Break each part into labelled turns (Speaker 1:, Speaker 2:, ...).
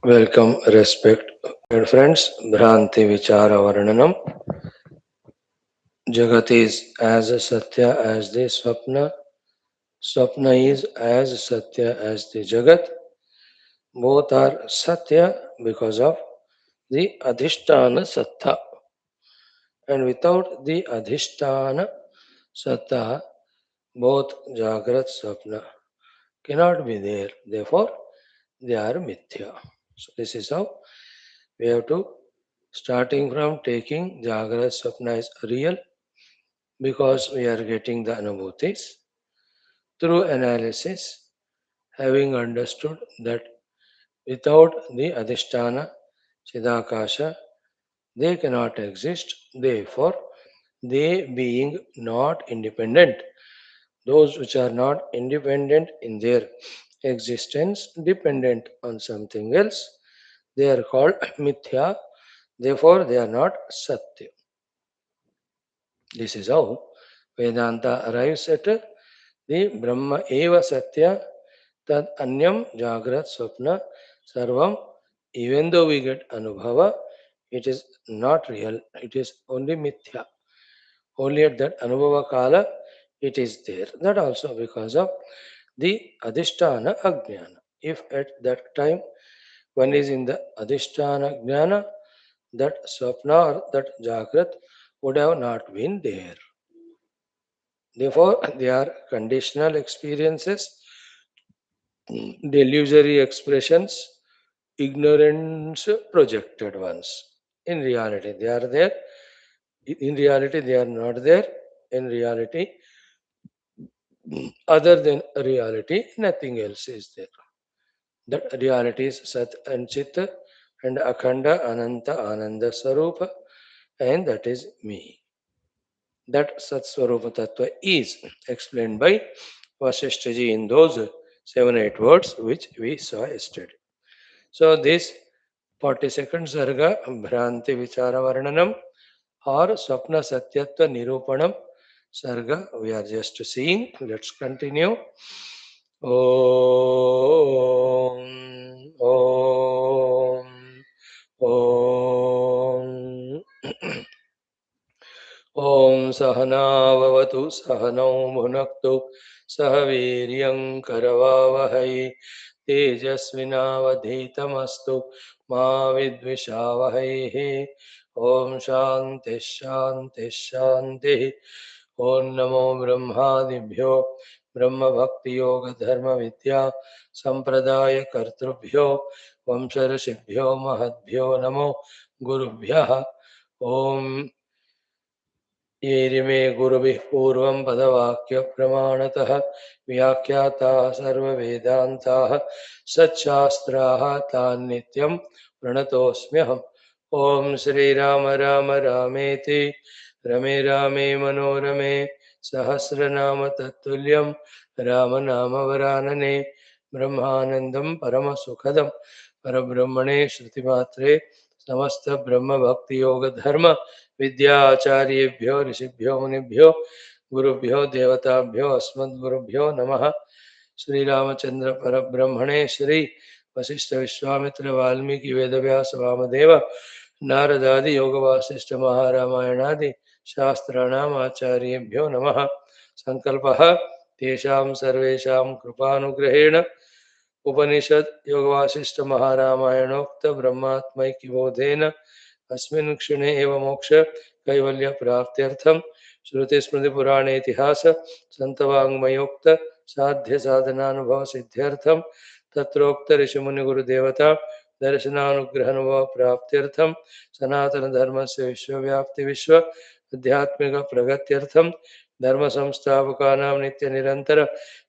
Speaker 1: Welcome, respect, and friends. Bhranti Vichara Varnanam. Jagat is as Satya as the Swapna. Swapna is as Satya as the Jagat. Both are Satya because of the Adhishtana Sattha. And without the Adhishtana Sattha, both Jagrat Swapna cannot be there. Therefore, they are Mithya. So this is how we have to, starting from taking Jagrat Swapna as real, because we are getting the anubhutis through analysis, having understood that without the Adhisthana, Chidakasha, they cannot exist. Therefore, they being not independent, those which are not independent in their existence, dependent on something else, they are called Mithya. Therefore, they are not Satya. This is how Vedanta arrives at the Brahma eva Satya, tad anyam Jagrat Swapna Sarvam. Even though we get Anubhava, it is not real, it is only Mithya. Only at that Anubhava Kala it is there. That also because of the Adhisthana Ajnana. If at that time one is in the Adhisthana Jnana, that Swapna or that Jagrat would have not been there. Therefore, they are conditional experiences, delusory expressions, ignorance projected ones. In reality, they are there. In reality, they are not there. In reality, other than reality, nothing else is there. That reality is Sat and Chit and Akhanda Ananta Ananda Sarupa, and that is me. That Sat Swarupa Tattva is explained by Vaashishtha ji in those 7-8 words which we saw yesterday. So this 42nd Sarga, Bhranti Vichara Varnanam or Swapna Satyatva Nirupanam Sarga, we are just seeing. Let's continue. Om, Om, Om. Om Sahanavavatu Sahanau Bhunaktu Sahaviryam Karavavahai Tejasvinavadhitamastu Ma Vidvishavahai. Om Shanti Shanti Shanti. Om Namo Brahmadibhyo Brahma Bhakti Yoga Dharma Vidya Sampradaya Kartrubhyo Vamsharashibhyo Mahadbhyo Namo Gurubhyaha. Om येरिमे गुरुभिः पूर्वं पदवाक्यप्रमाणतः व्याख्याताः सर्ववेदान्ताः सच्छास्त्राः तान् नित्यं प्रणतोऽस्म्यहम्। ॐ श्रीराम राम रामेति रमे रामे मनोरमे सहस्रनाम तत्तुल्यं रामनामवरानने ब्रह्मानन्दं परमसुखदं परब्रह्मणे श्रुतिमात्रे समस्त ब्रह्म भक्ति योग धर्म विद्याचार्येभ्यो ऋषिभ्यो मुनिभ्यो गुरुभ्यो देवताभ्यो अस्मद्गुरुभ्यो नमः। श्रीरामचंद्र परब्रह्मणे श्री वशिष्ठ विश्वामित्र वाल्मीकि वेदव्यास वामदेव नारदादि योग वासिष्ठ महारामायणादि शास्त्राणाम आचार्येभ्यो नमः। संकल्पः तेषां सर्वेषां कृपानुग्रहेण उपनिषद योग वासिष्ठ महारामायणोक्त ब्रह्मात्मैक्यबोधेन अस्मिन् क्षणे एव मोक्ष कैवल्य प्राप्त्यर्थं श्रुति स्मृति पुराणे इतिहास संतवाङ्मयोक्त साध्य साधनानुभव सिद्ध्यर्थं तत्रोक्त ऋषिमुनि गुरुदेवता दर्शनानुग्रहानुभव प्राप्त्यर्थं सनातन धर्मस्य विश्वव्याप्ति विश्व आध्यात्मिक प्रगत्यर्थं धर्म संस्थापकानां नित्य निरंतर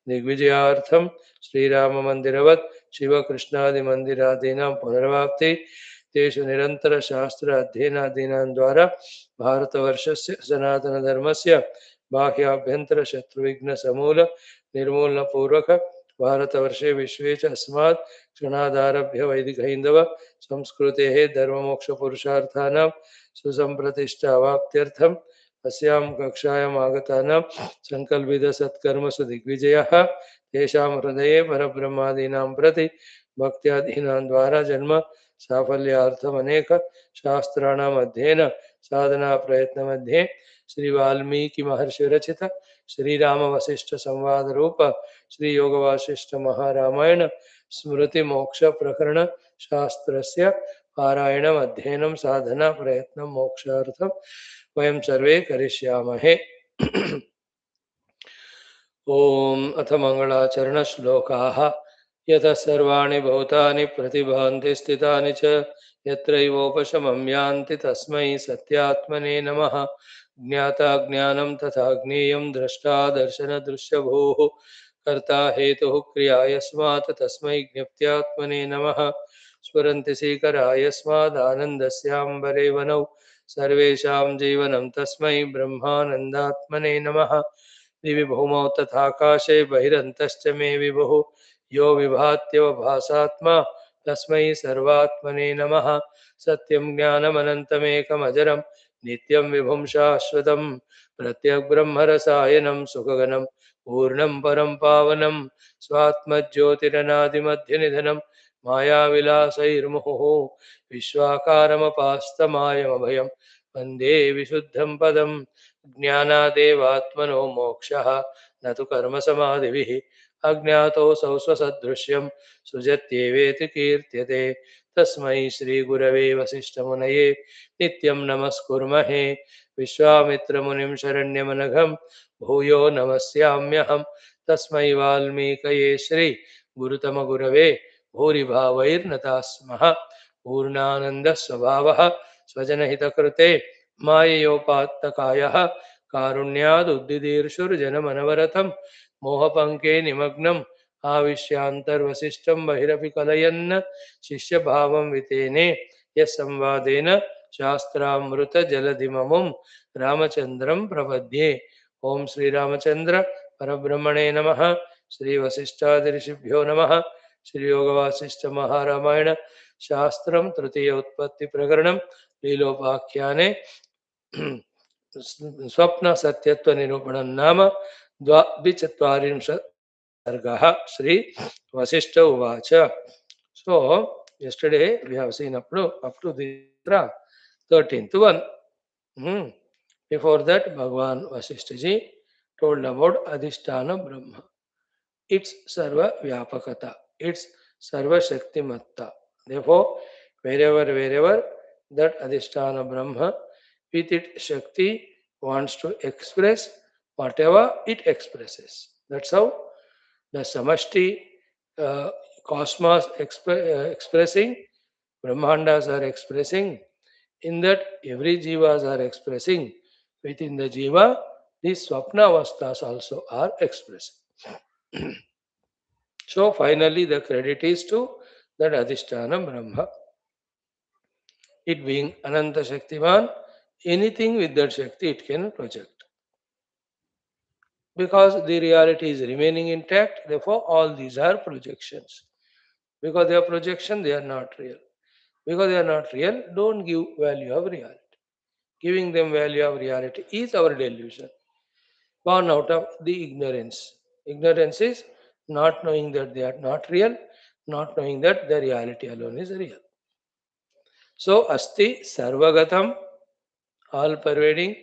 Speaker 1: दिग्विजयार्थं श्रीराम मंदिरवत् शिव कृष्णादि मंदिरादीनां पुनर्वाप्ति तेषु निरंतर शास्त्र अध्ययनादीनां द्वारा भारतवर्षस्य सनातन धर्मस्य बाह्याभ्यंतर शत्रुविघ्न समूल निर्मूलन पूर्वक भारतवर्षे विश्वे च अस्मात् क्षणादारभ्य वैदिक हिंदव संस्कृतेः धर्ममोक्ष पुरुषार्थानां सुसंप्रतिष्ठा अवाप्त्यर्थं अस्यां कक्षायाम् आगतानां सङ्कल्पितसत्कर्मसु दिग्विजयः तेषां हृदये परब्रह्मादीनां प्रति भक्त्यादीनां द्वारा जन्म साफल्यार्थमनेक शास्त्राणाम् अध्ययन साधना प्रयत्नमध्ये श्री वाल्मीकि महर्षि रचित श्रीराम वशिष्ठ संवाद रूप श्री योग वासिष्ठ महारामायण स्मृति मोक्ष प्रकरण शास्त्रस्य पारायणम् अध्ययनं साधना प्रयत्नं मोक्षार्थं वयं सर्वे करिष्यामहे। ओम अथ मंगलाचरण श्लोकाः यतः सर्वाणि भूतानि प्रतिभान्ति स्थितानि च यत्रैवोपशमं यान्ति तस्मै सत्यात्मने नमः। ज्ञाता ज्ञानं तथा ज्ञेयं द्रष्टा दर्शनदृश्यभूः कर्ता हेतुः क्रिया यस्मात् तस्मै ज्ञप्त्यात्मने नमः। स्फुरन्ति सीकरा यस्मादानन्दस्याम्बरे वनौ सर्वेषां जीवनं तस्मै ब्रह्मानन्दात्मने नमः। दिवि भौमौ तथाकाशे बहिरन्तश्च मे विभुः यो विभात्यवभासात्मा तस्मै सर्वात्मने नमः। सत्यं ज्ञानमनन्तमेकमजरं नित्यं विभुं शाश्वतं प्रत्यग्ब्रह्मरसायनं सुखगनं पूर्णं परं पावनं स्वात्मज्योतिरनादिमध्यनिधनं मायाविलासैर्मुहुः विश्वाकारमपास्तमायमभयं वन्दे विशुद्धं पदम्। ज्ञानादेवात्मनो मोक्षः न तु कर्मसमाधिभिः अज्ञातोऽसौ स्वसदृश्यं सृजत्येवेति कीर्त्यते। तस्मै श्रीगुरवे वसिष्ठमुनये नित्यं नमस्कुर्महे। विश्वामित्रमुनिं शरण्यमनघं भूयो नमस्याम्यहं। तस्मै वाल्मीकये श्री गुरुतमगुरवे भूरिभावैर्नताः स्मः। पूर्णानन्दस्वभावः स्वजनहितकृते माययोपात्तकायः कारुण्यादुद्दिदीर्षुर्जनमनवरतं मोहपङ्के निमग्नम् आविश्यान्तर्वसिष्ठं बहिरपि कलयन् शिष्यभावं वितेने यः संवादेन शास्त्रामृतजलधिममुं रामचन्द्रं प्रपद्ये। ओं श्रीरामचन्द्र परब्रह्मणे नमः। श्रीवसिष्ठादिऋषिभ्यो नमः। श्रीयोगवासिष्ठ महारामायण शास्त्रं तृतीय उत्पत्ति प्रकरणं लीलोपाख्याने स्वप्न सत्यत्व निरूपणं नाम द्वाविचत्वारिंशत् सर्गः। Shri Vasishtha Uvacha. So yesterday we have seen up to the 13th one. Before that, Bhagavan Vasishtha ji told about Adhisthana Brahma, its Sarva Vyapakata, its Sarva Shaktimatta. Therefore, wherever that Adhisthana Brahma with its Shakti wants to express whatever it expresses. That's how the Samashti cosmos expressing, Brahmandas are expressing, in that every Jivas are expressing, within the Jiva, these Swapna Avasthas also are expressing. So finally the credit is to that Adhisthana Brahma. It being Ananta Shaktiman, anything with that Shakti it can project. Because the reality is remaining intact, therefore all these are projections. Because they are projection, they are not real. Because they are not real, don't give value of reality. Giving them value of reality is our delusion, born out of the ignorance. Ignorance is not knowing that they are not real, not knowing that the reality alone is real. So, Asti Sarvagatam, all pervading,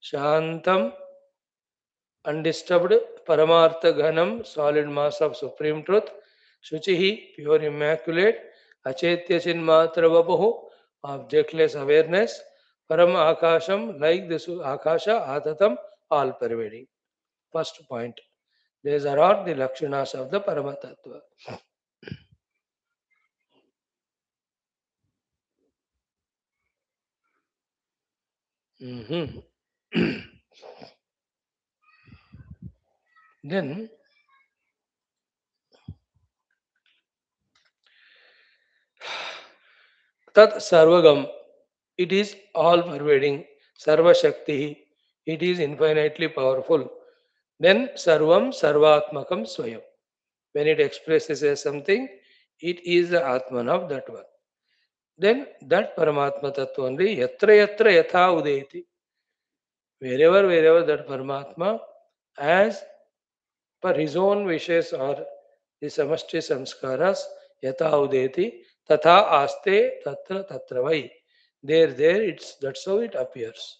Speaker 1: Shantam, undisturbed, Paramartha Ghanam, solid mass of supreme truth, Shuchihi, pure immaculate, Achetya Chinmatra Vapuhu, objectless awareness, Param Akasham, like this Akasha, Atatam, all pervading. First point. These are all the Lakshanas of the Paramatattva. Then Tat Sarvagam, it is all pervading. Sarva Shakti, it is infinitely powerful. Then Sarvam Sarvatmakam Swayam. When it expresses as something, it is the Atman of that one. Then that Paramatma Tattva only Yatra Yatra Yatha Udeti. wherever that Paramatma, as per his own wishes or the samashti samskaras, yata udeti, tatha aste tatra tatravai. There, that's how it appears.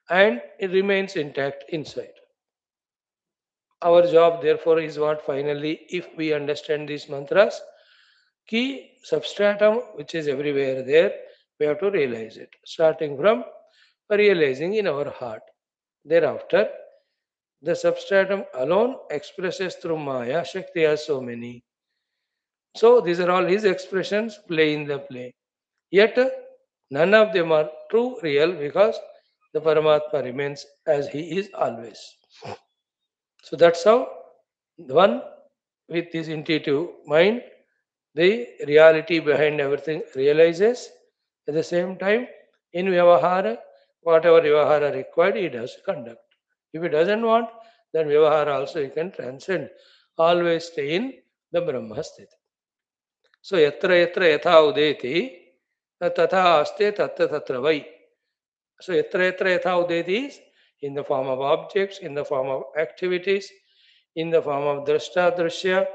Speaker 1: And it remains intact inside. Our job, therefore, is what finally, if we understand these mantras, key substratum, which is everywhere there, we have to realize it. Starting from realizing in our heart. Thereafter, the substratum alone expresses through Maya. Shakti has so many. So these are all his expressions, play in the play. Yet none of them are true, real, because the Paramatma remains as he is always. So that's how one with his intuitive mind, the reality behind everything realizes. At the same time, in Vyavahara, whatever Vyavahara required, he does conduct. If he doesn't want, then Vyavahara also he can transcend. Always stay in the Brahma sthiti. So yatra yatra yatha udeti tatha aste tatta tatra vai. So yatra yatra yatha udeti is in the form of objects, in the form of activities, in the form of drashta drashya,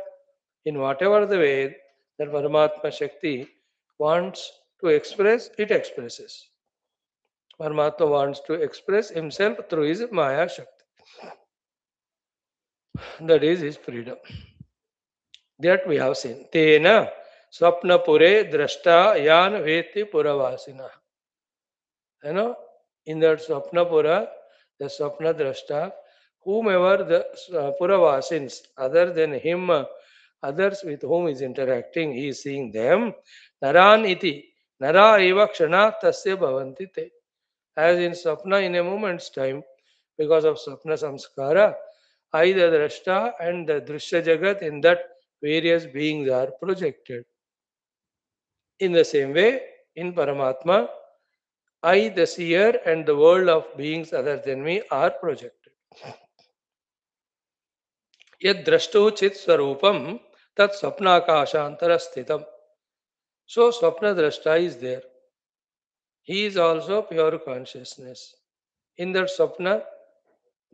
Speaker 1: in whatever the way that Paramatma Shakti wants to express, it expresses. Paramatma wants to express himself through his Maya Shakti. That is his freedom. That we have seen. Tena Swapna Pure Drashta Yan Veti Puravasina. You know, in that Swapna Pura, the Swapna Drashta, whomever the Puravasins, other than him, others with whom he is interacting, he is seeing them. Naran iti, nara eva kshana tasya bhavanti te. As in Swapna, in a moment's time, because of Swapna samskara, I, the Drashta, and the Drishya Jagat, in that various beings are projected. In the same way, in Paramatma, I, the seer, and the world of beings other than me are projected. Yad drashtu chit swarupam tat swapnakashantara sthitam. So Swapna Drashta is there. He is also pure consciousness. In that Swapna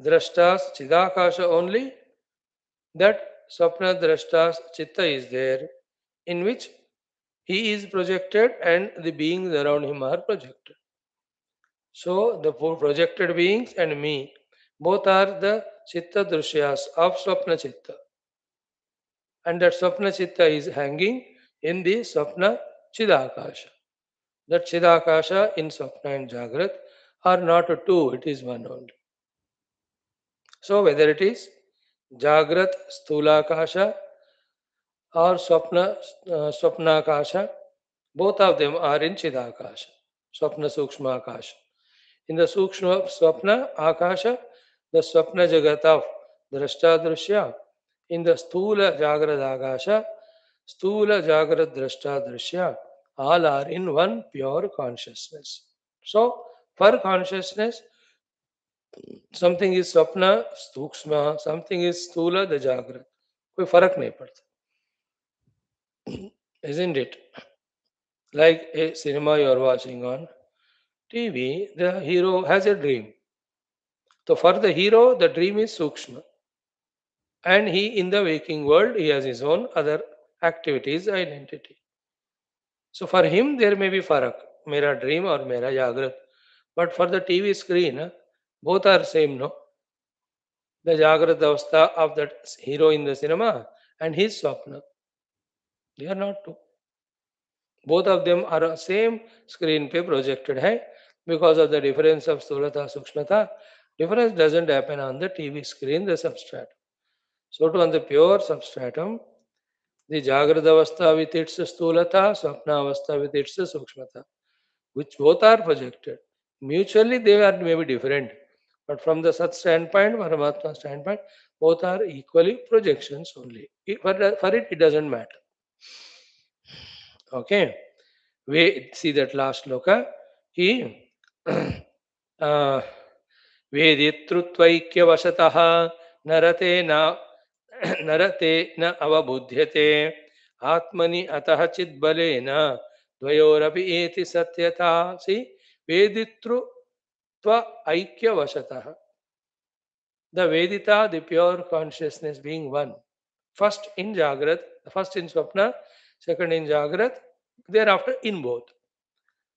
Speaker 1: Drashta's Chidakasha only, that Swapna Drashta's Chitta is there, in which he is projected and the beings around him are projected. So the four projected beings and me, both are the Chitta Drishyas of Swapna Chitta. And that Swapna Chitta is hanging in the Swapna Chidakasha. That Chidakasha in Swapna and Jagrat are not two, it is one only. So whether it is Jagrat Stulakasha or Swapnakasha, both of them are in Chidakasha, Swapna Sukshma Akasha. In the Sukshma Swapna Akasha, the Swapna Jagat of Drashta Drishya. In the Stula Jagrat Akasha, Stula Jagrat Drashta Drishya, all are in one pure consciousness. So, for consciousness, something is Swapna, Sukshma, something is Stula, the Jagrat. कोई फर्क नहीं पड़ता. Isn't it? Like a cinema you are watching on TV, the hero has a dream. So for the hero, the dream is Sukshma. And he, in the waking world, he has his own other activities, identity. So for him, there may be farak, mera dream or mera jagrat. But for the TV screen, both are same, no? The jagrat avastha of that hero in the cinema and his swapna. They are not two. Both of them are same screen pe projected hai because of the difference of stulata, sukshmata. Difference doesn't happen on the TV screen, the substratum. So to on the pure substratum, the Jagrada Avastha with its Stulata, Swapna Avastha with its Sukshmata, which both are projected. Mutually they are maybe different, but from the Sat standpoint, Paramatma standpoint, both are equally projections only. For it doesn't matter. Okay, we see that last loka. He वेदितृत्वैक्यवशतः नरते न नरते न अवबुध्यते आत्मनि अतः चिद्बलेन द्वयोरपि एति सत्यता. See, वेदितृ Aikya Vashatah. The Vedita, the pure consciousness being one. First in Jagrat, first in Swapna, second in Jagrat, thereafter in both.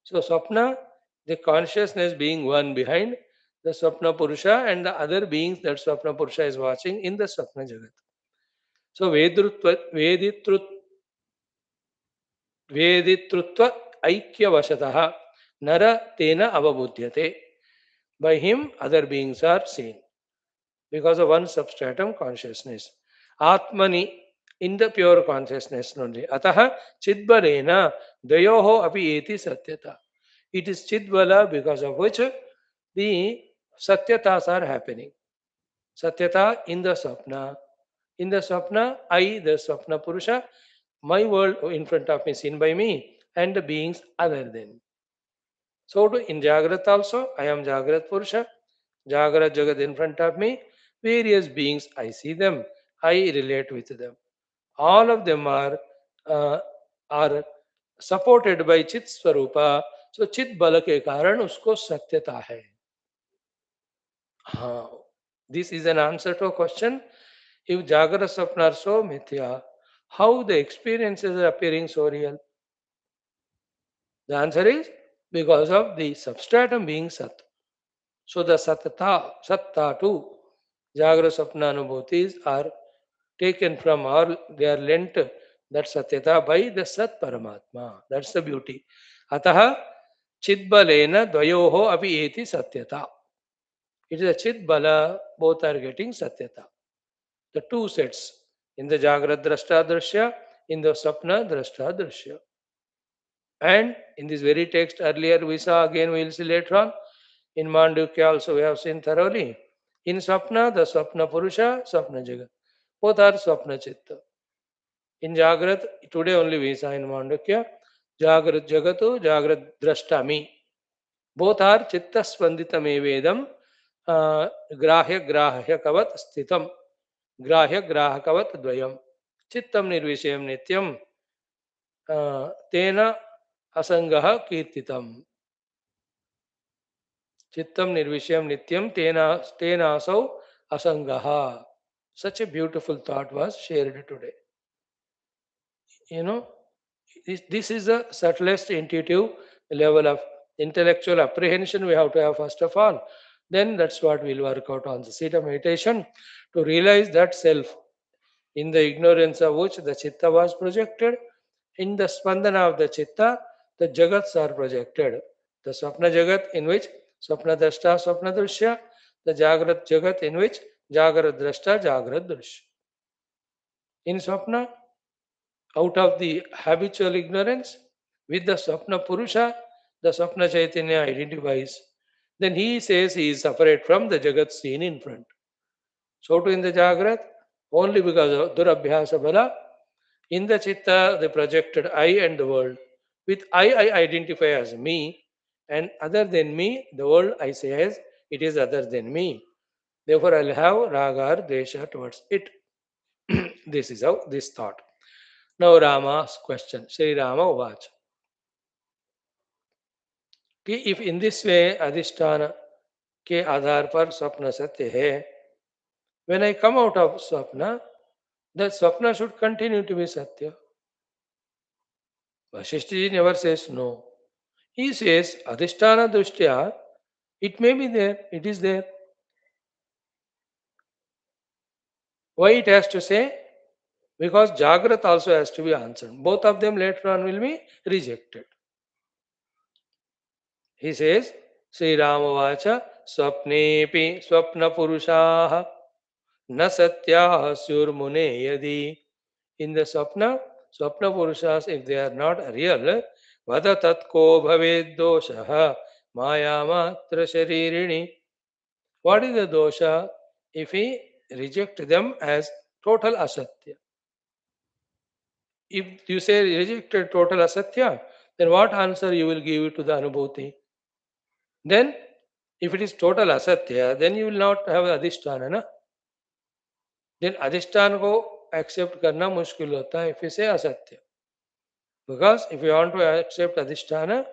Speaker 1: So Swapna, the consciousness being one behind the Swapna Purusha and the other beings that Swapna Purusha is watching in the Swapna Jagat. So Veditrutva Aikyavashatah Nara Tena Avabudhyate. By him, other beings are seen because of one substratum consciousness. Atmani, in the pure consciousness only. Ataha Chidbalena Dayoho Api Eti Satyata. It is Chidbala because of which the Satyatas are happening. Satyata in the Swapna. In the Swapna, I, the Swapna Purusha, my world in front of me, seen by me, and the beings other than. So in Jagrat also, I am Jagrat Purusha, Jagrat Jagat in front of me, various beings, I see them, I relate with them. All of them uh, are supported by Chit Swarupa. So Chit Bala के कारण उसको सत्यता है. हाँ, this is an answer to a question. If Jagara Sapna are so mithya, how the experiences are appearing so real? The answer is because of the substratum being Sat. So the Satta too, Jagara Sapna Anubhutis are taken from or they are lent that Satyata by the Sat Paramatma. That's the beauty. Ataha Chidbalena Dvayoho Api Eti Satyata. It is a Chidbala, both are getting Satyata. The two sets in the Jagrat Drashta Drashya, in the Sapna Drashta Drashya. And in this very text earlier we saw, again we will see later on, in Mandukya also we have seen thoroughly. In Swapna, the Swapna Purusha, Swapna Jagat. Both are Swapna Chitta. In Jagrat, today only we saw in Mandukya, Jagrat Jagatu, Jagrat Drashtami. Both are Chitta Spanditam Evedam, Grahya Grahya Kavat Sthitam, Grahya Grahakavat Dvayam. Chittam Nirvishayam Nityam, Tena Asangaha Kirtitam. Chittam Nirvishayam Nityam, Tena Asau Asangaha. Such a beautiful thought was shared today. You know, this is the subtlest intuitive level of intellectual apprehension we have to have first of all. Then that's what we'll work out on the seat of meditation to realize that self in the ignorance of which the chitta was projected. In the spandana of the chitta, the jagats are projected. The swapna jagat in which swapna drashta, swapna drishya, the jagrat jagat in which jagrat drashta, jagrat drishya. In swapna, out of the habitual ignorance, with the Swapna Purusha, the Swapna Chaitanya identifies. Then he says he is separate from the Jagat seen in front. So too in the Jagrat, only because of Durabhyasa Bala, in the Chitta, the projected I and the world. With I identify as me, and other than me, the world I say as it is other than me. Therefore, I'll have raga or desha towards it. This is how this thought. Now Rama's question. Sri Rama watch. कि if in this way अधिष्ठान के आधार पर स्वप्न सत्य है, when I come out of swapna, that swapna should continue to be satya. Vaashishtha never says no. He says adhisthana drishtya, it may be there, it is there. Why it has to say? Because Jagrat also has to be answered. Both of them later on will be rejected. He says, Sri Ramavacha, Swapnepi Swapna Purushaha Na Satyaha Surmune Yadi. In the Swapna, Swapna Purushas, if they are not real, Vada Tatko Bhaved Doshaha Maya Matra Sharirini. What is the dosha if we reject them as total asatya? If you say rejected total asatya, then what answer you will give to the anubhuti? Then, if it is total asatya, then you will not have adhisthana, na? Then adhisthana को accept करना मुश्किल होता है if you say asatya. Because if you want to accept adhisthana,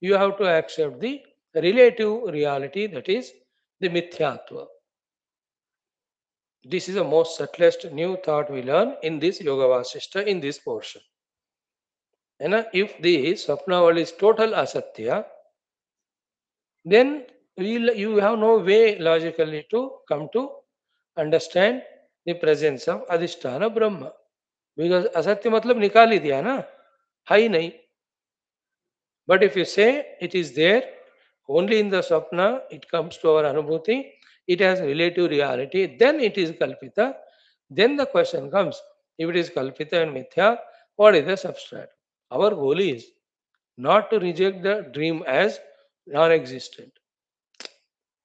Speaker 1: you have to accept the relative reality, that is the Mithyatva. This is the most subtlest new thought we learn in this Yoga Vasishta in this portion. And if the Swapna world is total asatya, then you have no way logically to come to understand the presence of Adhisthana Brahma. Because asatya matlab nikali diya na, hai nahi. But if you say it is there, only in the Swapna it comes to our Anubhuti, it has relative reality, then it is Kalpita. Then the question comes, if it is Kalpita and Mithya, what is the substrat? Our goal is not to reject the dream as non existent.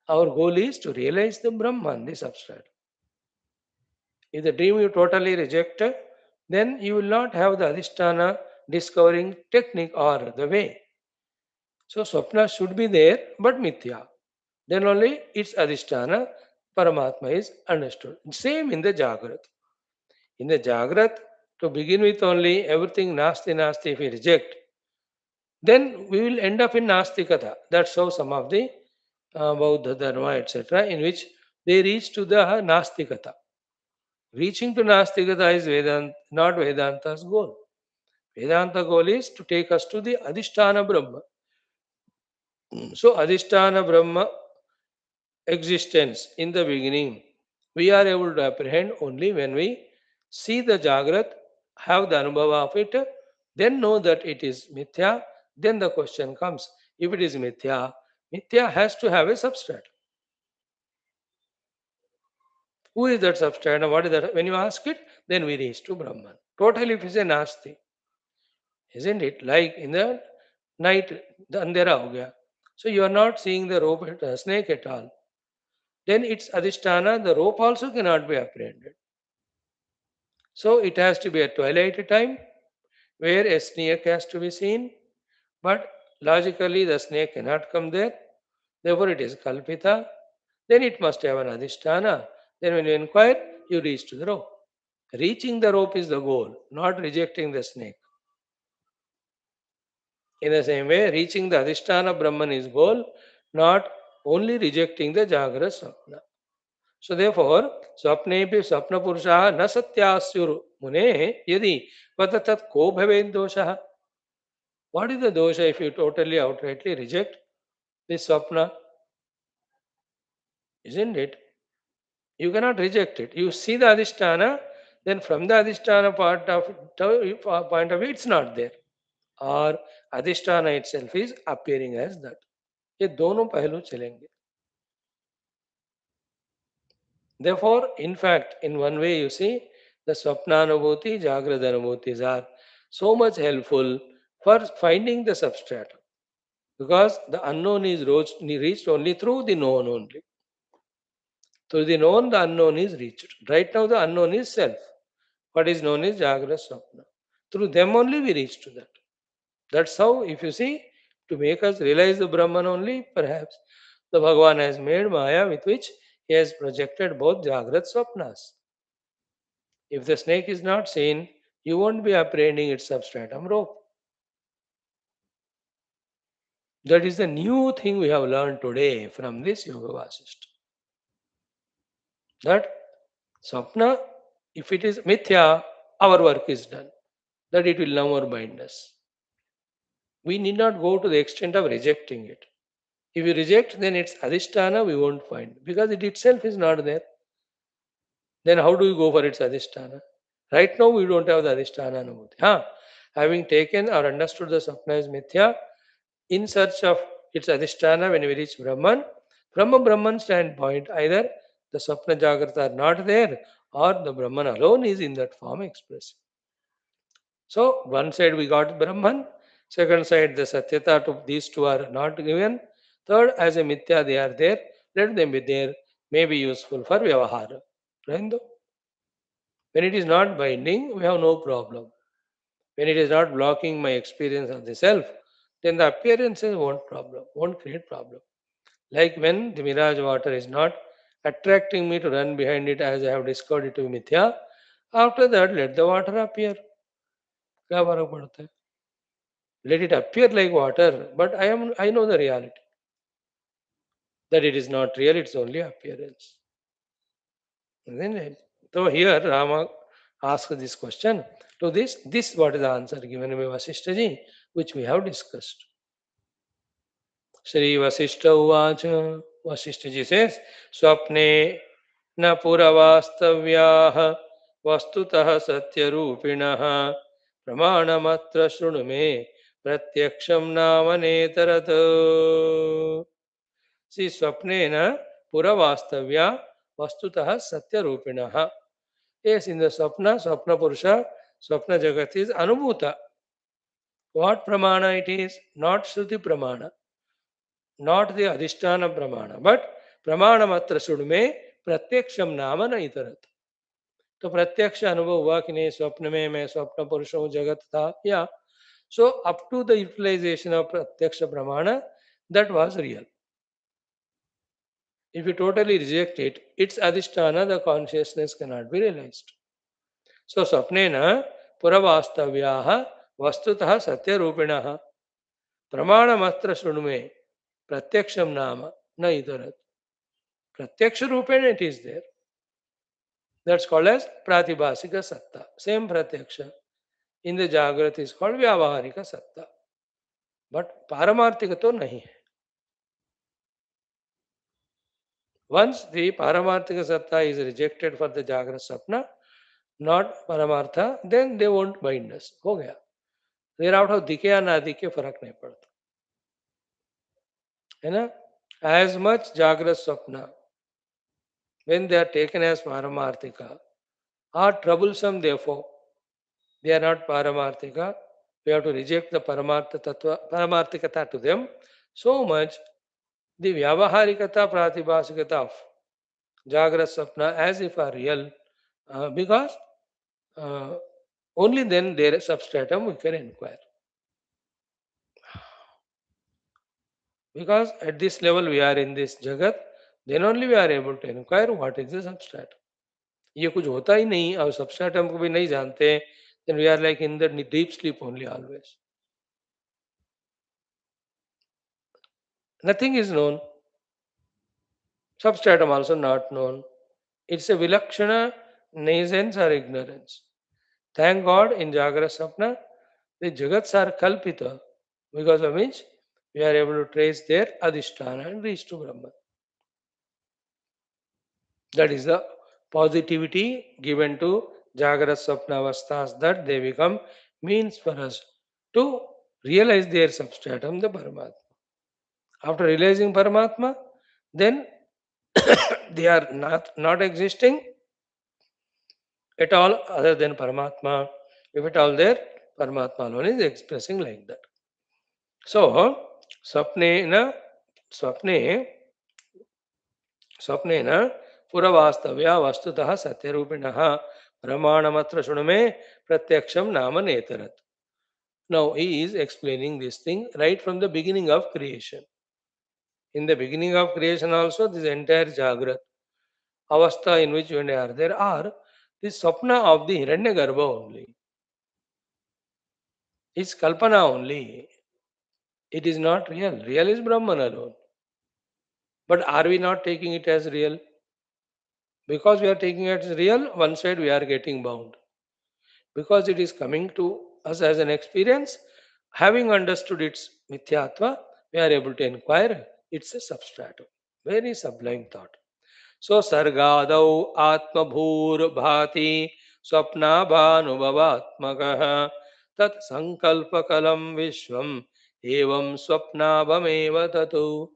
Speaker 1: Our goal is to realize the Brahman, the substrat. If the dream you totally reject, then you will not have the Adhisthana discovering technique or the way. So Swapna should be there, but Mithya. Then only its Adhisthana, Paramatma is understood. Same in the Jagrat. In the Jagrat, to begin with only everything Nasti Nasti if we reject, then we will end up in Nastikata. That's how some of the Bauddha Dharma, etc., in which they reach to the Nastikata. Reaching to Nastikata is Vedanta, not Vedanta's goal. Vedanta goal is to take us to the Adhisthana Brahma. So Adhisthana Brahma existence in the beginning, we are able to apprehend only when we see the Jagrat, have the Anubhava of it, then know that it is Mithya. Then the question comes, if it is Mithya, Mithya has to have a substrat. Who is that substrat and what is that? When you ask it, then we reach to Brahman. Totally if it's a Nasti, isn't it? Like in the night, the Andhera ho gaya. So you are not seeing the rope, snake at all. Then it's Adhisthana, the rope also cannot be apprehended. So it has to be a twilight time where a snake has to be seen, but logically the snake cannot come there. Therefore it is Kalpita. Then it must have an Adhisthana. Then when you inquire, you reach to the rope. Reaching the rope is the goal, not rejecting the snake. In the same way, reaching the Adhisthana Brahman is goal, not only rejecting the Jagra Swapna. So therefore, स्वप्नेपि स्वप्नपुरुषाः न सत्यास्युर्मुनेः यदि पततत् को भवेत् दोषः. What is the dosha if you totally outrightly reject this swapna? Isn't it? You cannot reject it. You see the adhisthana, then from the adhisthana point of view, it's not there. Or adhisthana itself is appearing as that. ये दोनों पहलू चलेंगे. Therefore, in fact, in one way, you see, the Swapnanubhuti, Jagradhanubhutis are so much helpful for finding the substratum because the unknown is reached only through the known only. Through the known, the unknown is reached. Right now, the unknown is self. What is known is Jagra Swapna. Through them only we reach to that. That's how, if you see, to make us realize the Brahman only, perhaps the Bhagavan has made Maya with which he has projected both Jagrat Swapnas. If the snake is not seen, you won't be apprehending its substratum rope. That is the new thing we have learned today from this Yoga Vasishta. That Swapna, if it is Mithya, our work is done. That it will no more bind us. We need not go to the extent of rejecting it. If we reject, then its Adhisthana we won't find because it itself is not there. Then how do we go for its Adhisthana? Right now we don't have the Adhisthana Anubhuti. Having taken or understood the Swapna is Mithya, in search of its Adhisthana when we reach Brahman, from a Brahman standpoint, either the Swapna Jagrata are not there or the Brahman alone is in that form expressed. So, one side we got Brahman, second side the Satyata to these two are not given, third as a Mithya they are there, let them be there, may be useful for Vyavahara. When it is not binding, we have no problem. When it is not blocking my experience of the self, then the appearances won't create problem. Like when the mirage water is not attracting me to run behind it as I have discovered it to be mithya, after that let the water appear. क्या फर्क पड़ता है? Let it appear like water, but I know the reality. that it is not real, it's only appearance. Isn't it? So here Rama asks this question. To this what is the answer given by Vaashishtha ji, which we have discussed. Shri Vaashishtha Uvacha. Vaashishtha ji says, Swapne na puravasthavyaha vastutah satyarupinah pramanamatra shrunume pratyaksham namanetarat. See, swapnena puravasthavya vastutah satyarupinah. Yes, in the Swapna Purusha, Swapna Jagat is Anubhuta. What Pramana it is? Not Shruti Pramana, not the Adhisthana Pramana, but Pramana Matra Sudme Pratyaksham Nama na itarat. तो प्रत्यक्ष अनुभव हुआ कि नहीं स्वप्न में मैं स्वप्न पुरुष हूँ जगत था या so up to the utilization of pratyaksha pramana that was real. If you totally reject it, its adhisthana, the consciousness cannot be realized. So swapnena puravasthavyaha vastutah satyarupinah pramanamatra shrunume pratyaksham nama na idarat. Pratyaksha rupena it is there. That's called as pratibhasika satta. Same pratyaksha. In the Jagrata is called vyavaharika satta. But paramarthika to nahi hai. Once the paramarthika satta is rejected for the Jagrata Sapna, not paramartha, then they won't bind us. हो गया. Thereafter दिखे या ना दिखे फर्क नहीं पड़ता है ना. As much Jagrata Sapna, when they are taken as paramarthika, are troublesome therefore. They are not paramarthika. We have to reject the paramartha tattva, paramarthikata to them. So much the vyavaharikata pratibhasikata of Jagrata Sapna as if are real because uh, only then their substratum we can inquire. Because at this level we are in this Jagat, then only we are able to inquire what is the substratum. ये कुछ होता ही नहीं और substratum को भी नहीं जानते, then we are like in the deep sleep only always. Nothing is known. Substratum also not known. It's a vilakshana nascence or ignorance. Thank God in Jagrata Sapna, the Jagats are kalpita, because of which we are able to trace their adhisthana and reach to Brahman. That is the positivity given to Jagrata Sapna avasthas, that they become means for us to realize their substratum, the Paramatma. After realizing Paramatma, then they are not existing at all other than Paramatma. If at all there, Paramatma alone is expressing like that. So, swapne पुरवास्तव्या वस्तुतः सत्यरूपिणः प्रमाणमत्र शृणुमे प्रत्यक्षम नाम नेतरत्. Now he is explaining this thing right from the beginning of creation. In the beginning of creation also, this entire Jagrat avastha in which you and I are, there are the swapna of the Hiranyagarbha only. It's kalpana only. It is not real. Real is Brahman alone. But are we not taking it as real? Because we are taking it as real, one side we are getting bound. Because it is coming to us as an experience, having understood its mithyatva, we are able to inquire it's a substratum. Very sublime thought. So sargadau atma bhur bhati swapna bhanubhavatmakah tat sankalpa kalam vishvam evam swapnabhameva tatu.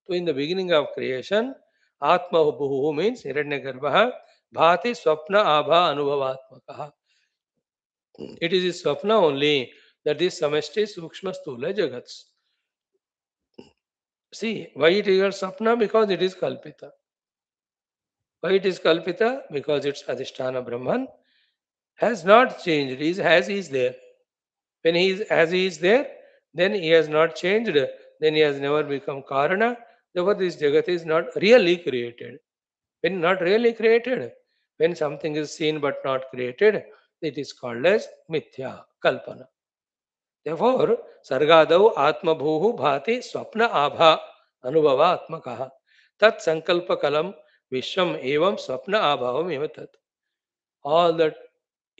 Speaker 1: So in the beginning of creation, atma bhuhu means hiranyagarbha bhati swapna abha anubhavatmakah. It is the swapna only that is samashti sukshma stula jagats. See, why it is called swapna? Because it is kalpita. Why it is kalpita? Because its adhisthana Brahman has not changed. He is as he is there. When he is as he is there, then he has not changed. Then he has never become karana. Therefore, this jagat is not really created. When not really created, when something is seen but not created, it is called as mithya, kalpana. Therefore, sargadau atma bhuhu bhati swapna abha anubhava atmakaha. Tat sankalpa kalam vishwam evam swapna abhavam eva tat. All that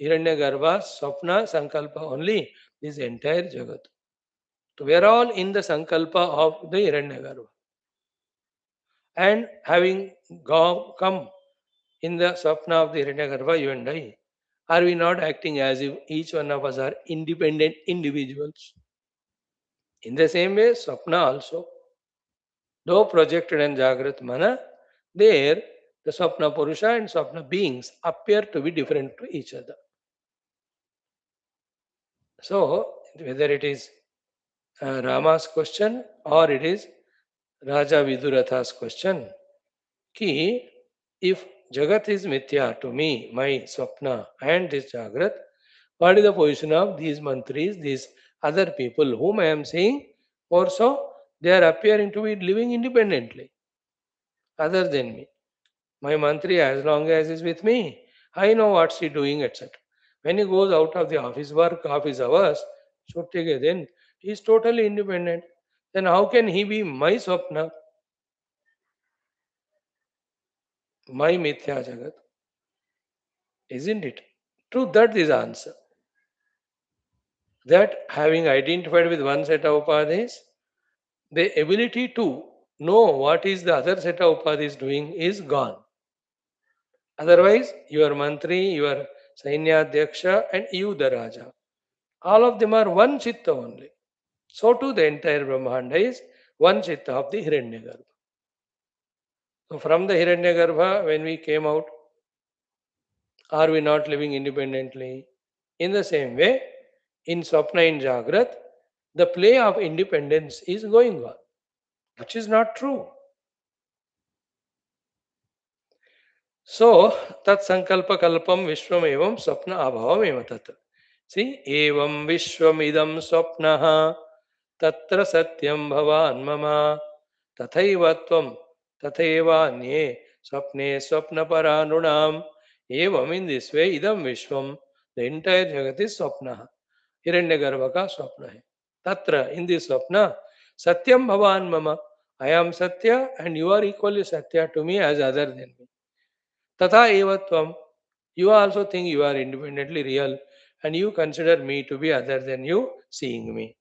Speaker 1: Hiranyagarbha, Swapna, Sankalpa only, this entire Jagat. So we are all in the Sankalpa of the Hiranyagarbha. And having come in the Swapna of the Hiranyagarbha, you and I, are we not acting as if each one of us are independent individuals? In the same way, Swapna also, though projected and Jagrat Mana, there the Swapna Purusha and Swapna beings appear to be different to each other. So, whether it is Rama's question or it is Raja Viduratha's question, ki if Jagat is Mithya to me, my Swapna and this Jagrat, what is the position of these mantris, these other people whom I am seeing? Also, they are appearing to be living independently, other than me. My mantri, as long as is with me, I know what she doing, etc. When he goes out of the office work, office hours, then he is totally independent. Then how can he be my Swapna, my Mithya Jagat? Isn't it? To that is the answer. That having identified with one set of upadhis, the ability to know what is the other set of upadhis doing is gone. Otherwise, your mantri, your Sainyadhyaksha, and you, the Raja, all of them are one chitta only. So too the entire Brahmanda is one chitta of the Hiranyagarbha. So from the Hiranyagarbha, when we came out, are we not living independently? In the same way, in Swapna in Jagrat, the play of independence is going on, which is not true. So, tat sankalpa kalpam vishwam evam swapna abhavam eva tat. See, evam vishwam idam swapnaha tatra satyam bhavan mama tathaiva tvam tathaiva nye swapne swapna paranunam. Evam, in this way, idam vishwam, the entire jagat is swapnaha. Hiranyagarbha ka swapna hai. Tatra, in this swapna, satyam bhavan mama. I am Satya and you are equally Satya to me as other than me. Tatha evatvam. You also think you are independently real and you consider me to be other than you seeing me.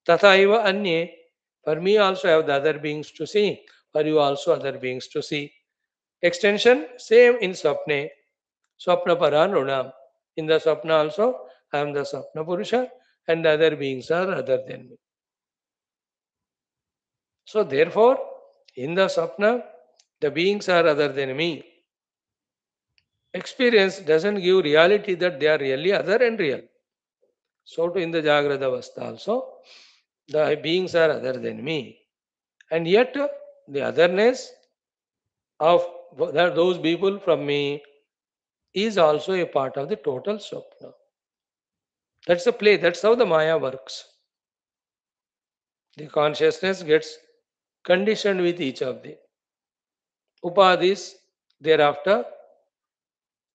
Speaker 1: Tatha eva anye. For me also I have the other beings to see. For you also other beings to see. Extension, same in Swapne. Swapna paranunam. In the Swapna also, I am the Swapna Purusha and the other beings are other than me. So therefore, in the Swapna, the beings are other than me. Experience doesn't give reality that they are really other and real. So too in the Jagrada Avastha also, the beings are other than me. And yet the otherness of those people from me is also a part of the total Swapna. That's the play, that's how the Maya works. The consciousness gets conditioned with each of the upadhis, thereafter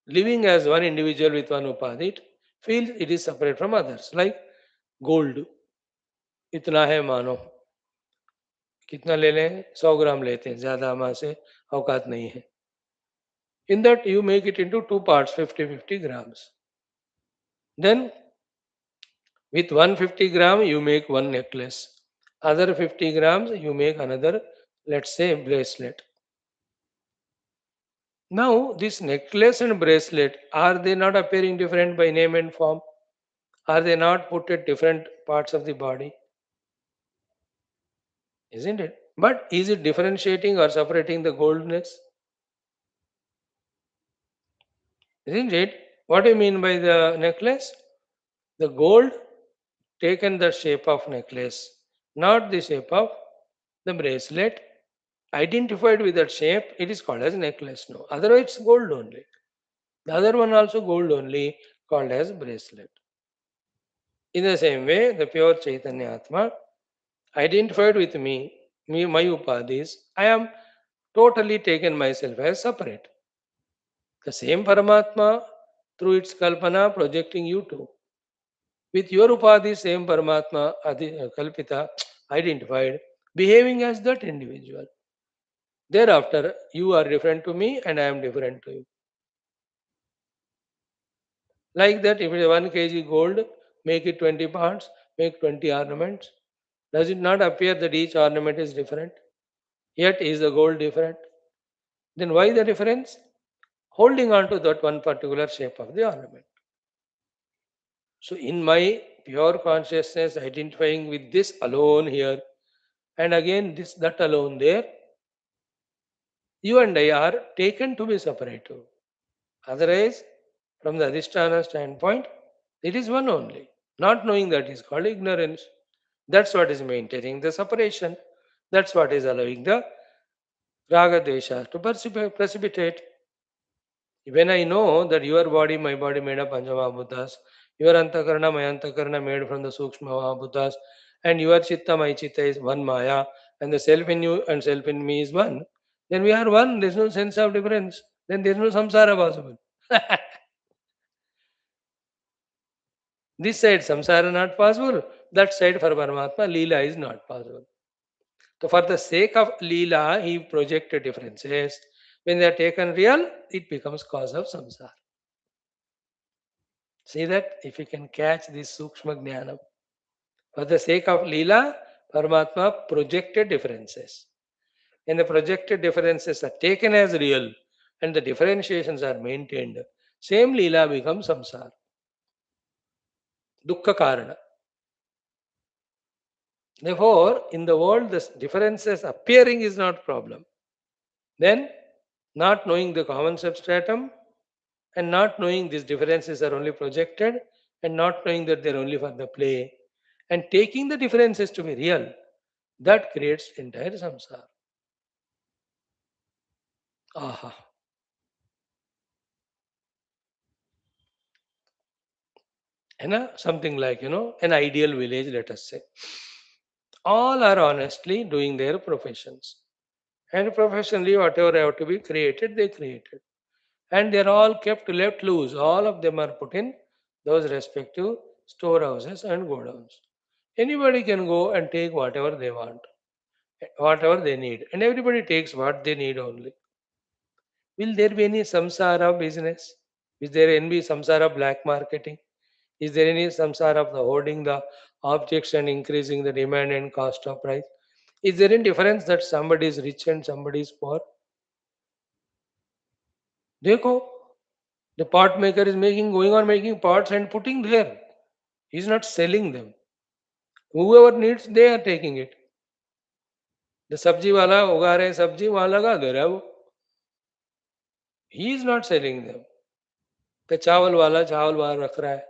Speaker 1: living as one individual with one upadhi, it feels it is separate from others. Like gold, इतना है मानो, कितना ले लें, 100 ग्राम लेते हैं, ज्यादा हमारे से औकात नहीं है. In that you make it into two parts, 50-50 grams. Then with 150 gram you make one necklace. Other 50 grams you make another, let's say, bracelet. Now this necklace and bracelet, are they not appearing different by name and form? Are they not put at different parts of the body? Isn't it? But is it differentiating or separating the goldness? Isn't it? What do you mean by the necklace? The gold taken the shape of necklace, not the shape of the bracelet. Identified with that shape, it is called as necklace. No, otherwise it's gold only. The other one also gold only, called as bracelet. In the same way, the pure Chaitanya Atma, identified with me, my upadhis, I am totally taken myself as separate. The same Paramatma, through its kalpana, projecting you too. With your upadhi, same Paramatma, kalpita, identified, behaving as that individual. Thereafter, you are different to me and I am different to you. Like that, if it is 1 kg gold, make it 20 parts, make 20 ornaments. Does it not appear that each ornament is different? Yet is the gold different? Then why the difference? Holding on to that one particular shape of the ornament. So, in my pure consciousness, identifying with this alone here, and again this that alone there, you and I are taken to be separate. Otherwise, from the Adhisthana standpoint, it is one only. Not knowing that is called ignorance. That's what is maintaining the separation. That's what is allowing the raga desha to precipitate. When I know that your body, my body made of Panchamahabhutas, your antakarana, my antakarana made from the Sukshma Mahabhutas, and your chitta, my chitta is one Maya, and the self in you and self in me is one, then we are one. There's no sense of difference. Then there's no samsara possible. This side samsara not possible. That side for Paramatma, Leela is not possible. So for the sake of Leela, he projected differences. When they are taken real, it becomes cause of samsara. See that if you can catch this Sukshma Jnana. For the sake of Leela, Paramatma projected differences. And the projected differences are taken as real and the differentiations are maintained. Same Leela becomes samsara. Dukkha Karana. Therefore, in the world, the differences appearing is not problem. Then, not knowing the common substratum and not knowing these differences are only projected and not knowing that they're only for the play and taking the differences to be real, that creates entire samsara. Aha. And something like, an ideal village, let us say. All are honestly doing their professions. And professionally, whatever have to be created, they created. And they're all kept left loose. All of them are put in those respective storehouses and godowns. Anybody can go and take whatever they want, whatever they need, and everybody takes what they need only. Will there be any samsara business? Is there any samsara black marketing? Is there any samsara of the hoarding the objects and increasing the demand and cost of price? Is there any difference that somebody is rich and somebody is poor? Dekho, the pot maker is going on making pots and putting there. He's not selling them. Whoever needs, they are taking it. The sabji wala uga rahe sabji वहां लगा दे रहा है वो. He is not selling them. The चावल वाला चावल वहां रख रहा है.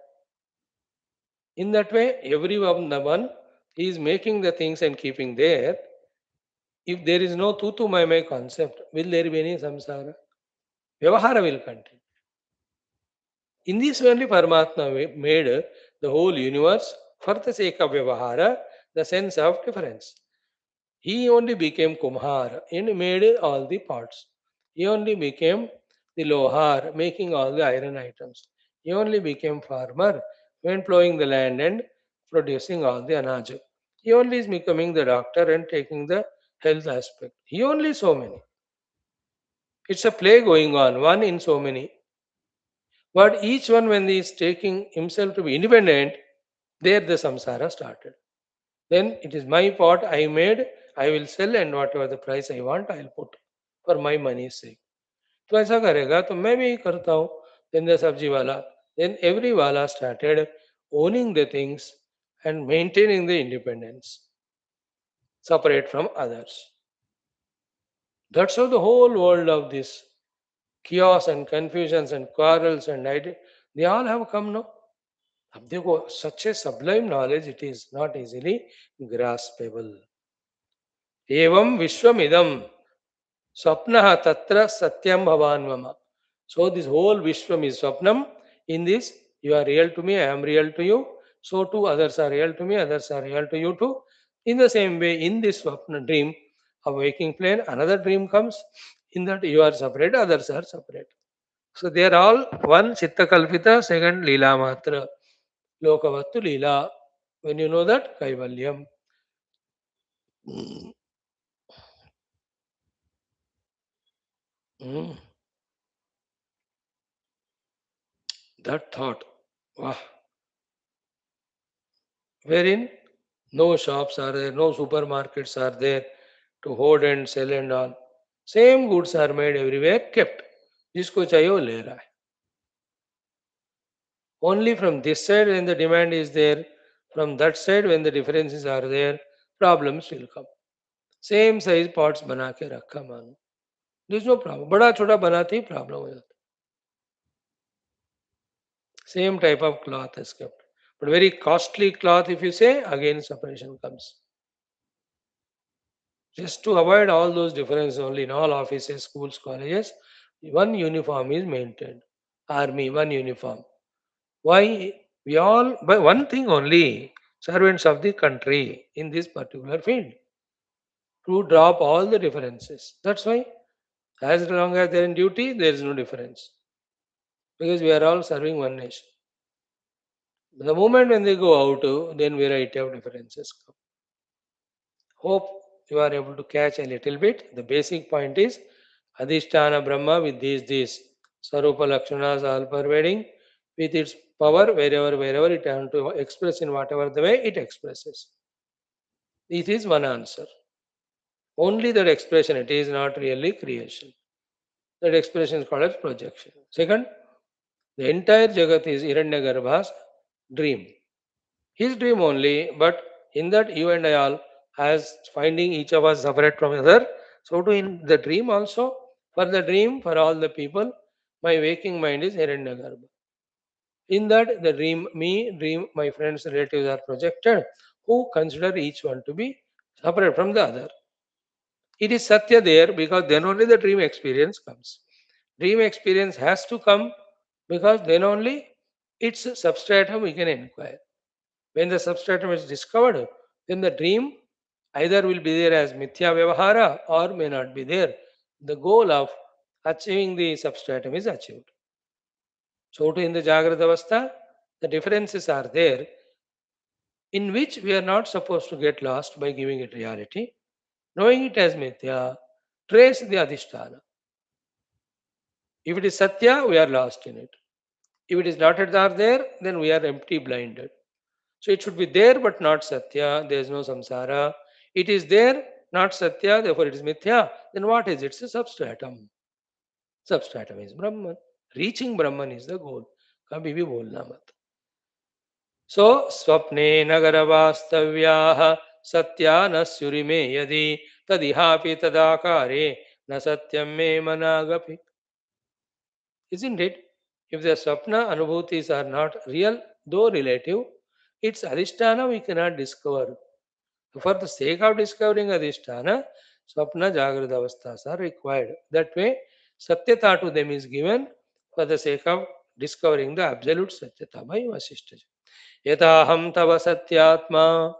Speaker 1: In that way, everyone the one is making the things and keeping there. If there is no tutu my concept, will there be any samsara? Vyavahara will continue. In this way only Paramatma made the whole universe for the sake of Vyavahara, the sense of difference. He only became Kumhar and made all the pots. He only became the Lohar, making all the iron items. He only became farmer when plowing the land and producing all the anaj. He only is becoming the doctor and taking the health aspect. He only so many. It's a play going on, one in so many. But each one, when he is taking himself to be independent, there the samsara started. Then it is my pot I made, I will sell and whatever the price I want, I'll put for my money's sake. तो ऐसा करेगा तो मैं भी करता हूँ. Then the sabji wala, then every wala started owning the things and maintaining the independence, separate from others. That's how the whole world of this chaos and confusions and quarrels and they all have come now. अब देखो such a sublime knowledge it is not easily graspable. एवं विश्वमिदं स्वप्नः तत्र सत्यम भवान मम. So this whole Vishwam is Swapnam. In this, you are real to me, I am real to you. So too others are real to me, others are real to you too. In the same way, in this Swapna dream of waking plane, another dream comes. In that you are separate, others are separate. So they are all one Chitta Kalpita, second Leela Matra. Lokavattu Leela. When you know that, Kaivalyam. Mm, that thought. Wow. Wherein no shops are there, no supermarkets are there to hoard and sell and all. Same goods are made everywhere, kept. जिसको चाहिए वो ले रहा है. Only from this side when the demand is there, from that side when the differences are there, problems will come. Same size pots बना के रखा मानो. There is no problem. बड़ा छोटा बनाते ही problem हो जाता. Same type of cloth is kept. But very costly cloth, if you say, again separation comes. Just to avoid all those differences only in all offices, schools, colleges, one uniform is maintained. Army, one uniform. Why? We all, but one thing only, servants of the country in this particular field, to drop all the differences. That's why, as long as they're in duty, there is no difference. Because we are all serving one nation. The moment when they go out, then variety of differences come. Hope you are able to catch a little bit. The basic point is Adhisthana Brahma with these Sarupa Lakshanas all pervading with its power wherever it has to express in whatever the way it expresses. It is one answer. Only that expression, it is not really creation. That expression is called as projection. Second, the entire Jagat is Hiranyagarbha's dream. His dream only, but in that you and I all, as finding each of us separate from other, so to in the dream also, for the dream, for all the people, my waking mind is Hiranyagarbha. In that, the dream, me, dream, my friends, relatives are projected, who consider each one to be separate from the other. It is Satya there because then only the dream experience comes. Dream experience has to come because then only its substratum we can inquire. When the substratum is discovered, then the dream either will be there as mithya vyavahara or may not be there. The goal of achieving the substratum is achieved. So, to in the Jagrata Avastha, the differences are there in which we are not supposed to get lost by giving it reality. Knowing it as mithya, trace the adhisthana. If it is satya, we are lost in it. If it is not there, then we are empty, blinded. So it should be there but not Satya, there is no samsara. It is there, not Satya, therefore it is Mithya. Then what is it? It's a substratum. Substratum is Brahman. Reaching Brahman is the goal. कभी भी बोलना मत. So स्वप्ने नगर वास्तव्याः सत्या न स्युरिमे यदि तदिहापि तदाकारे न सत्यम मे मनागपि. Isn't it? If the Swapna Anubhutis are not real, though relative, its Adhisthana we cannot discover. For the sake of discovering Adhisthana, Swapna Jagrata Avasthas are required. That way, Satyata to them is given for the sake of discovering the absolute Satyata by Vaashishtha. Yataham tava Satyatma,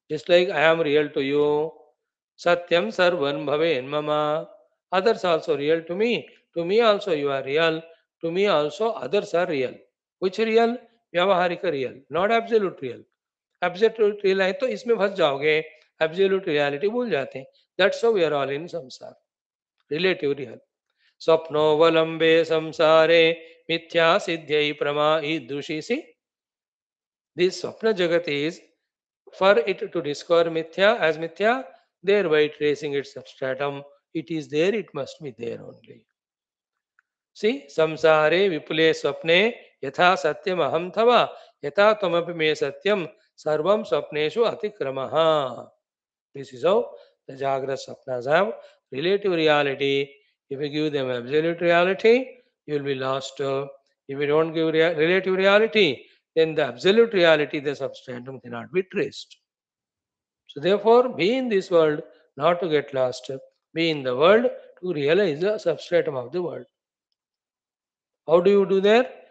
Speaker 1: just like I am real to you, Satyam Sarvan Bhaven Mama. Others also real to me. To me also you are real. To me also others are real. Which real? Vyavaharika real, not absolute real. Absolute real है तो इसमें फंस जाओगे. Absolute reality भूल जाते हैं. That's how we are all in samsara. Relative real. स्वप्नोवलंबे संसारे मिथ्या सिद्ध्यै प्रमा ईदृशी. See, this swapna jagat is for it to discover mithya as mithya, thereby tracing its substratum. It is there, it must be there only. See, samsare vipule swapne yatha satyam aham thava yatha tamapi me satyam sarvam swapneshu atikramaha. This is how the Jagrata Swapnas have relative reality. If you give them absolute reality, you will be lost. If you don't give relative reality, then the absolute reality, the substantum cannot be traced. So therefore, be in this world not to get lost. Be in the world to realize the substratum of the world. How do you do that?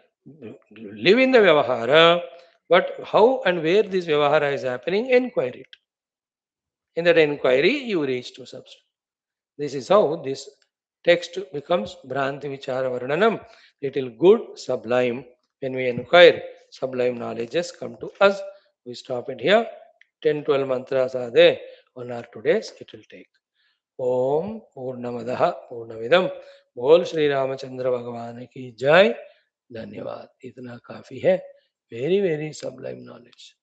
Speaker 1: Live in the Vyavahara, but how and where this Vyavahara is happening, inquire it. In that inquiry, you reach to substance. This is how this text becomes Bhranti Vichara Varnanam, little good, sublime. When we inquire, sublime knowledges come to us. We stop it here. 10, 12 mantras are there. 1 or 2 days it will take. Om Purnamadaha Purnavidam बोल श्री रामचंद्र भगवान की जय। धन्यवाद, इतना काफी है। Very very Sublime knowledge.